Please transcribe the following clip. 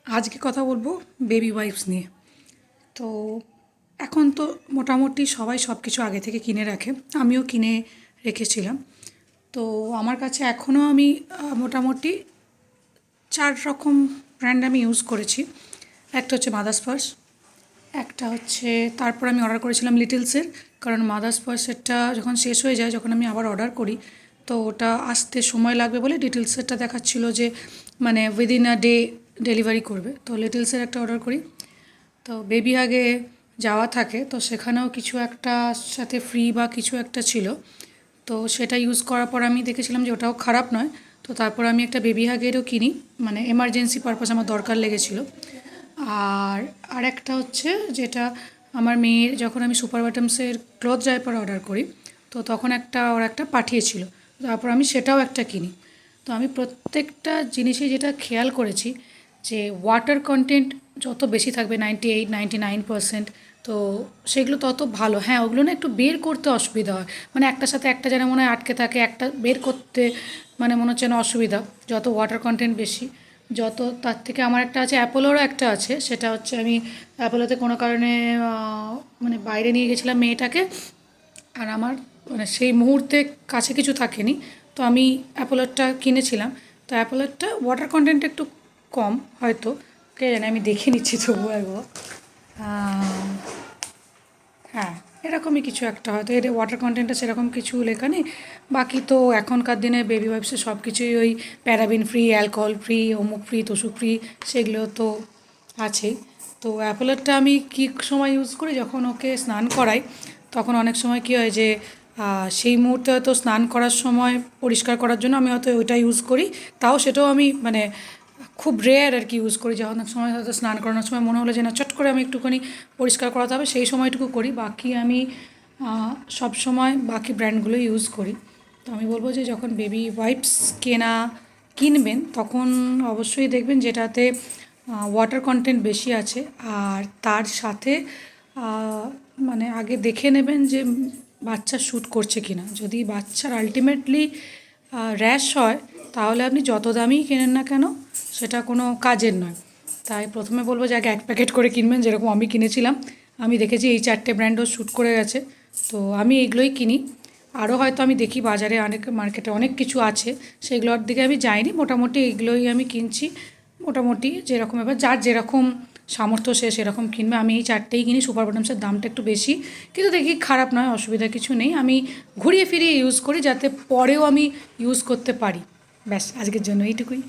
আজকে কথা বলবো বেবি ওয়াইপস নিয়ে। তো এখন তো মোটামুটি সবাই সব কিছু আগে থেকে কিনে রাখে, আমিও কিনে রেখেছিলাম। তো আমার কাছে এখনও আমি মোটামুটি 4 রকম ব্র্যান্ড আমি ইউজ করেছি। একটা হচ্ছে মাদার্স ফার্স্ট, একটা হচ্ছে তারপর আমি অর্ডার করেছিলাম লিটলসের, কারণ মাদার্স ফার্স্টেরটা যখন শেষ হয়ে যায়, যখন আমি আবার অর্ডার করি তো ওটা আসতে সময় লাগবে বলে লিটলসেরটা দেখাচ্ছিল যে মানে উইদিন আ ডে ডেলিভারি করবে, তো লিটলসের একটা অর্ডার করি। তো বেবি আগে যাওয়া থাকে, তো সেখানেও কিছু একটা সাথে ফ্রি বা কিছু একটা ছিল, তো সেটা ইউজ করার পর আমি দেখেছিলাম যে ওটাও খারাপ নয়। তো তারপর আমি একটা বেবি হাগেরও কিনি, মানে এমার্জেন্সি পারপাস আমার দরকার লেগেছিলো। আর আরেকটা হচ্ছে যেটা আমার মেয়ের, যখন আমি সুপার বাটমসের ক্লথ ডাইপার অর্ডার করি তো তখন ওরা একটা পাঠিয়েছিল, তারপর আমি সেটাও একটা কিনি। তো আমি প্রত্যেকটা জিনিসে যেটা খেয়াল করেছি যে ওয়াটার কন্টেন্ট যত বেশি থাকবে 98-99%, তো সেগুলো তত ভালো। হ্যাঁ, ওগুলো না একটু বের করতে অসুবিধা হয়, মানে একটার সাথে একটা যেন মনে হয় আটকে থাকে, একটা বের করতে মানে মনে হচ্ছে না অসুবিধা, যত ওয়াটার কন্টেন্ট বেশি। যত তার থেকে আমার একটা আছে, অ্যাপোলোরও একটা আছে, সেটা হচ্ছে আমি অ্যাপোলোতে কোনো কারণে মানে বাইরে নিয়ে গেছিলাম মেয়েটাকে, আর আমার মানে সেই মুহূর্তে কাছে কিছু থাকেনি, তো আমি অ্যাপোলোরটা কিনেছিলাম। তো অ্যাপোলোরটা ওয়াটার কন্টেন্ট একটু কম হয়তো, কে জানে, আমি দেখে নিচ্ছি তবু একবার। হ্যাঁ, এরকমই কিছু একটা হয়তো, এর ওয়াটার কন্টেন্টটা সেরকম কিছু লেখা নেই। বাকি তো এখনকার দিনে বেবি ওয়াইপসে সব কিছুই ওই প্যারাবিন ফ্রি, অ্যালকোহল ফ্রি, অমুক ফ্রি, তসুক ফ্রি, সেগুলো তো আছেই। তো অ্যাপোলোরটা আমি কী সময় ইউজ করি, যখন ওকে স্নান করাই তখন অনেক সময় কী হয় যে সেই মুহূর্তে হয়তো স্নান করার সময় পরিষ্কার করার জন্য আমি হয়তো ওইটা ইউজ করি, তাও সেটাও আমি মানে খুব রেয়ার আর কি ইউজ করি। যখন অনেক সময় হয়তো স্নান করানোর সময় মনে হলো যে না, চট করে আমি একটুখানি পরিষ্কার করাতে হবে, সেই সময়টুকু করি। বাকি আমি সব সময় বাকি ব্র্যান্ডগুলো ইউজ করি। তো আমি বলবো যে যখন বেবি ওয়াইপস কিনবেন তখন অবশ্যই দেখবেন যেটাতে ওয়াটার কন্টেন্ট বেশি আছে, আর তার সাথে মানে আগে দেখে নেবেন যে বাচ্চা শ্যুট করছে কি না। যদি বাচ্চার আলটিমেটলি র্যাশ হয় তাহলে আপনি যত দামিই কেনেন না কেন সেটা কোনো কাজের নয়। তাই প্রথমে বলবো যে আগে 1 প্যাকেট করে কিনবেন, যেরকম আমি কিনেছিলাম। আমি দেখেছি এই 4টে ব্র্যান্ডও শ্যুট করে গেছে, তো আমি এগুলোই কিনি। আরও হয়তো আমি দেখি বাজারে অনেক, মার্কেটে অনেক কিছু আছে, সেগুলোর দিকে আমি যাইনি, মোটামুটি এইগুলোই আমি কিনছি। মোটামুটি যেরকম, এবার যার যেরকম সামর্থ্য সে সেরকম কিনবে। আমি এই 4টেই কিনি। সুপার বটমসের দামটা একটু বেশি, কিন্তু দেখি খারাপ নয়, অসুবিধা কিছু নেই। আমি ঘুরিয়ে ফিরিয়ে ইউজ করি যাতে পরেও আমি ইউজ করতে পারি। ব্যাস, আজকের জন্য এইটুকুই।